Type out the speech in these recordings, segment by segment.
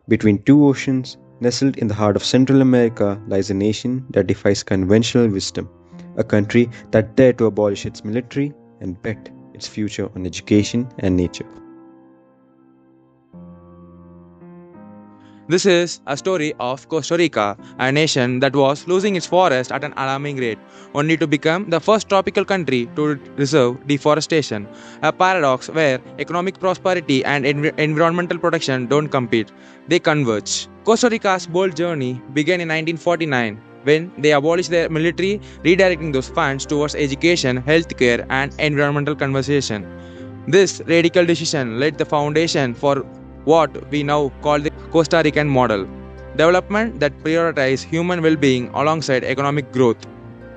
Between two oceans, nestled in the heart of Central America, lies a nation that defies conventional wisdom, a country that dared to abolish its military and bet its future on education and nature. This is a story of Costa Rica, a nation that was losing its forest at an alarming rate, only to become the first tropical country to reserve deforestation, a paradox where economic prosperity and environmental protection don't compete, they converge. Costa Rica's bold journey began in 1949 when they abolished their military, redirecting those funds towards education, healthcare, and environmental conservation. This radical decision laid the foundation for what we now call the Costa Rican model, development that prioritizes human well-being alongside economic growth.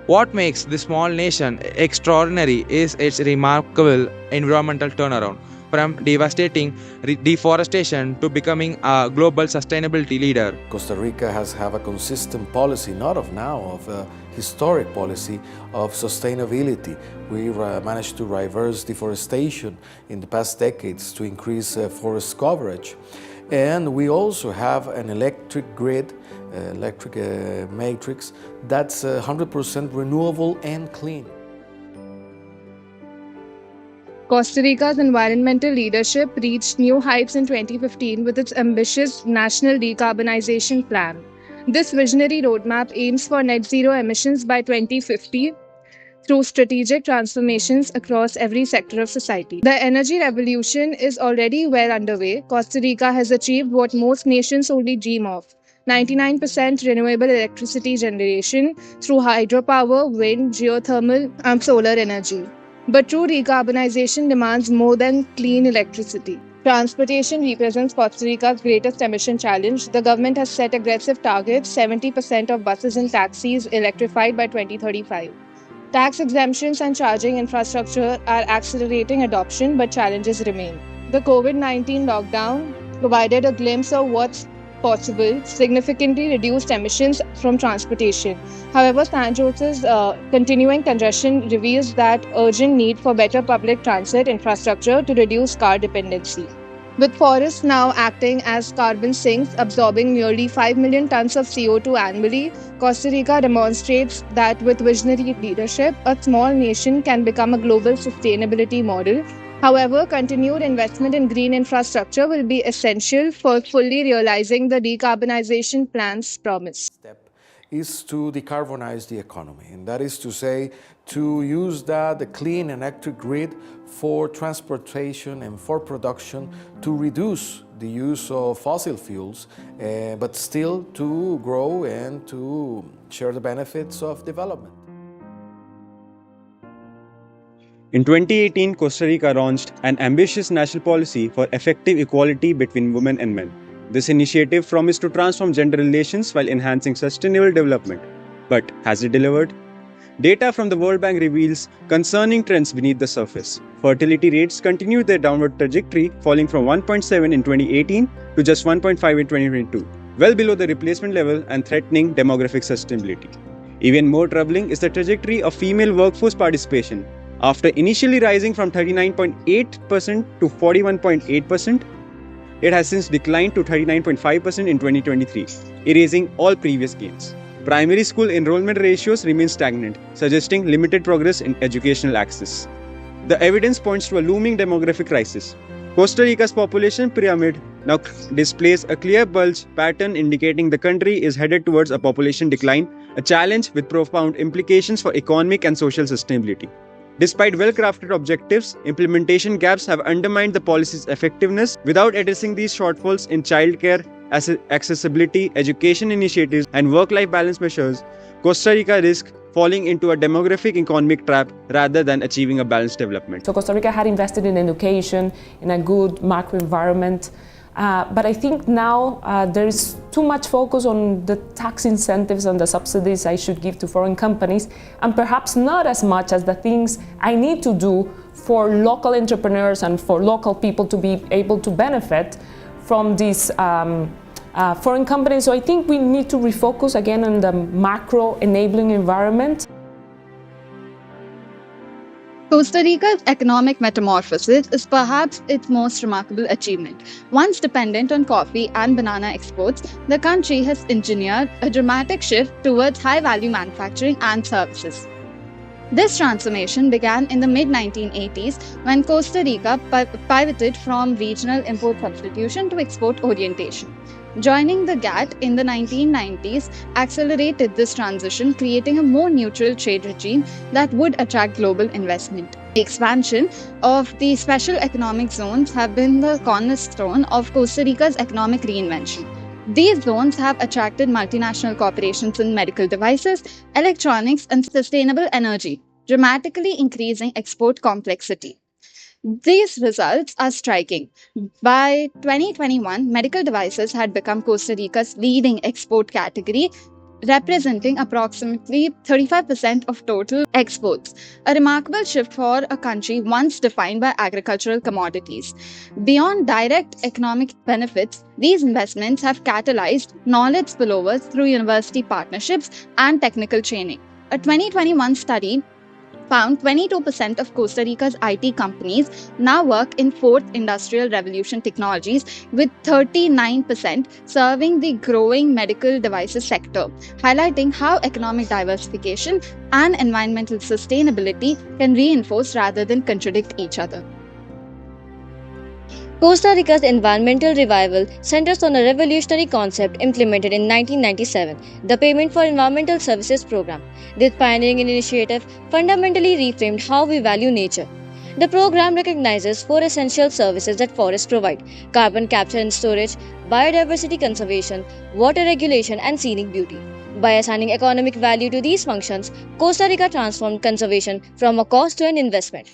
What makes this small nation extraordinary is its remarkable environmental turnaround, from devastating deforestation to becoming a global sustainability leader. Costa Rica has have a consistent policy, not of now, of a historic policy of sustainability. We managed to reverse deforestation in the past decades to increase forest coverage. And we also have an electric grid, electric matrix that's 100% renewable and clean. Costa Rica's environmental leadership reached new heights in 2015 with its ambitious national decarbonization plan. This visionary roadmap aims for net zero emissions by 2050 through strategic transformations across every sector of society. The energy revolution is already well underway. Costa Rica has achieved what most nations only dream of: 99% renewable electricity generation through hydropower, wind, geothermal, and solar energy. But true decarbonization demands more than clean electricity. Transportation represents Costa Rica's greatest emission challenge. The government has set aggressive targets: 70% of buses and taxis electrified by 2035. Tax exemptions and charging infrastructure are accelerating adoption, but challenges remain. The COVID-19 lockdown provided a glimpse of what's possible, significantly reduced emissions from transportation. However, San Jose's continuing congestion reveals that urgent need for better public transit infrastructure to reduce car dependency. With forests now acting as carbon sinks, absorbing nearly 5 million tons of CO2 annually, Costa Rica demonstrates that with visionary leadership, a small nation can become a global sustainability model. However, continued investment in green infrastructure will be essential for fully realizing the decarbonization plan's promise. Step is to decarbonize the economy, and that is to say, to use the clean electric grid for transportation and for production to reduce the use of fossil fuels, but still to grow and to share the benefits of development. In 2018, Costa Rica launched an ambitious national policy for effective equality between women and men. This initiative promised to transform gender relations while enhancing sustainable development. But has it delivered? Data from the World Bank reveals concerning trends beneath the surface. Fertility rates continue their downward trajectory, falling from 1.7 in 2018 to just 1.5 in 2022, well below the replacement level and threatening demographic sustainability. Even more troubling is the trajectory of female workforce participation. After initially rising from 39.8% to 41.8%, it has since declined to 39.5% in 2023, erasing all previous gains. Primary school enrollment ratios remain stagnant, suggesting limited progress in educational access. The evidence points to a looming demographic crisis. Costa Rica's population pyramid now displays a clear bulge pattern indicating the country is headed towards a population decline, a challenge with profound implications for economic and social sustainability. Despite well-crafted objectives, implementation gaps have undermined the policy's effectiveness. Without addressing these shortfalls in childcare, accessibility, education initiatives, and work-life balance measures, Costa Rica risks falling into a demographic economic trap rather than achieving a balanced development. So Costa Rica had invested in education, in a good macro environment, but I think now there is too much focus on the tax incentives and the subsidies I should give to foreign companies, and perhaps not as much as the things I need to do for local entrepreneurs and for local people to be able to benefit from these foreign companies. So I think we need to refocus again on the macro enabling environment. Costa Rica's economic metamorphosis is perhaps its most remarkable achievement. Once dependent on coffee and banana exports, the country has engineered a dramatic shift towards high value manufacturing and services. This transformation began in the mid 1980s when Costa Rica pivoted from regional import substitution to export orientation. Joining the GATT in the 1990s accelerated this transition, creating a more neutral trade regime that would attract global investment. The expansion of the special economic zones have been the cornerstone of Costa Rica's economic reinvention. These zones have attracted multinational corporations in medical devices, electronics, and sustainable energy, dramatically increasing export complexity. These results are striking. By 2021, medical devices had become Costa Rica's leading export category, representing approximately 35% of total exports, a remarkable shift for a country once defined by agricultural commodities. Beyond direct economic benefits, these investments have catalyzed knowledge spillovers through university partnerships and technical training. A 2021 study found 22% of Costa Rica's IT companies now work in fourth industrial revolution technologies, with 39% serving the growing medical devices sector, highlighting how economic diversification and environmental sustainability can reinforce rather than contradict each other. Costa Rica's environmental revival centers on a revolutionary concept implemented in 1997, the Payment for Environmental Services program. This pioneering initiative fundamentally reframed how we value nature. The program recognizes four essential services that forests provide: carbon capture and storage, biodiversity conservation, water regulation, and scenic beauty. By assigning economic value to these functions, Costa Rica transformed conservation from a cost to an investment.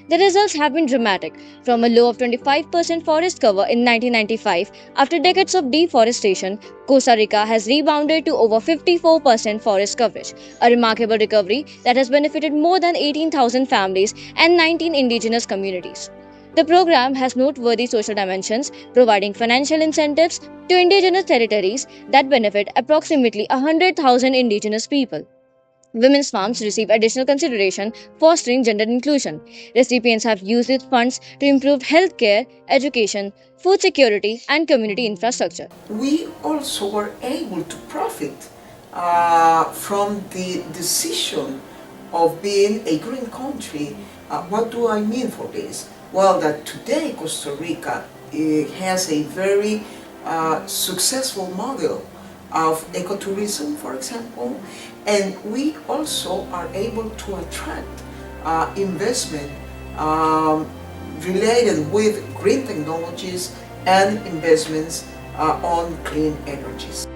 The results have been dramatic. From a low of 25% forest cover in 1995, after decades of deforestation, Costa Rica has rebounded to over 54% forest coverage, a remarkable recovery that has benefited more than 18,000 families and 19 indigenous communities. The program has noteworthy social dimensions, providing financial incentives to indigenous territories that benefit approximately 100,000 indigenous people. Women's farms receive additional consideration, fostering gender inclusion. Recipients have used these funds to improve healthcare, education, food security, and community infrastructure. We also were able to profit from the decision of being a green country. What do I mean for this? Well, that today Costa Rica has a very successful model of ecotourism, for example, and we also are able to attract investment related with green technologies and investments on clean energies.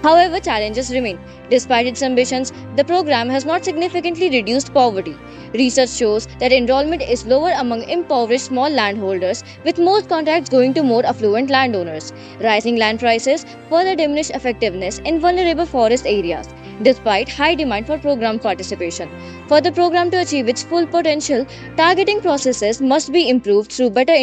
However, challenges remain. Despite its ambitions, the program has not significantly reduced poverty. Research shows that enrollment is lower among impoverished small landholders, with most contracts going to more affluent landowners. Rising land prices further diminish effectiveness in vulnerable forest areas, despite high demand for program participation. For the program to achieve its full potential, targeting processes must be improved through better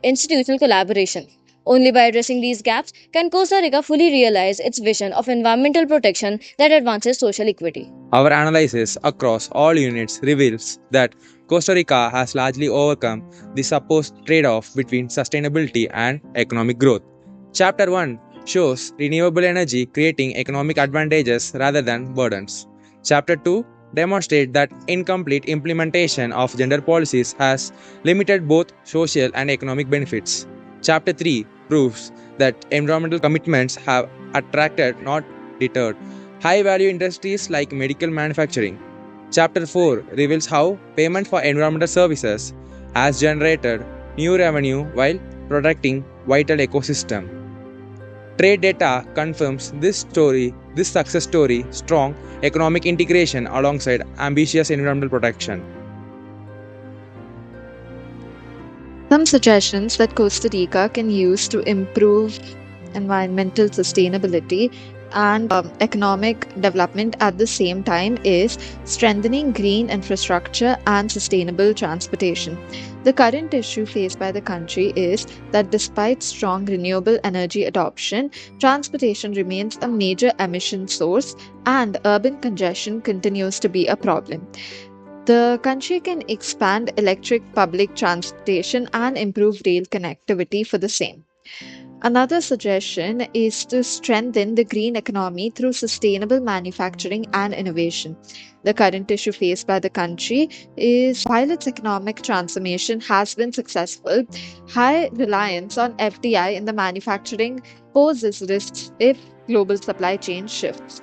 institutional collaboration. Only by addressing these gaps can Costa Rica fully realize its vision of environmental protection that advances social equity. Our analysis across all units reveals that Costa Rica has largely overcome the supposed trade-off between sustainability and economic growth. Chapter 1 shows renewable energy creating economic advantages rather than burdens. Chapter 2 demonstrates that incomplete implementation of gender policies has limited both social and economic benefits. Chapter 3 proves that environmental commitments have attracted, not deterred, high-value industries like medical manufacturing. Chapter 4 reveals how payment for environmental services has generated new revenue while protecting vital ecosystem. Trade data confirms this success story, strong economic integration alongside ambitious environmental protection. Some suggestions that Costa Rica can use to improve environmental sustainability and economic development at the same time is strengthening green infrastructure and sustainable transportation. The current issue faced by the country is that despite strong renewable energy adoption, transportation remains a major emission source and urban congestion continues to be a problem. The country can expand electric public transportation and improve rail connectivity for the same. Another suggestion is to strengthen the green economy through sustainable manufacturing and innovation. The current issue faced by the country is while its economic transformation has been successful, high reliance on FDI in the manufacturing poses risks if global supply chain shifts.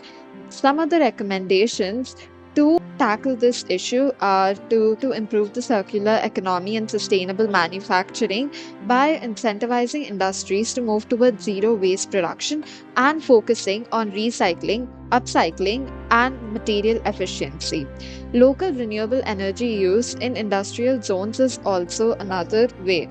Some of the recommendations to tackle this issue are to improve the circular economy and sustainable manufacturing by incentivizing industries to move towards zero waste production and focusing on recycling, upcycling, and material efficiency. Local renewable energy use in industrial zones is also another way.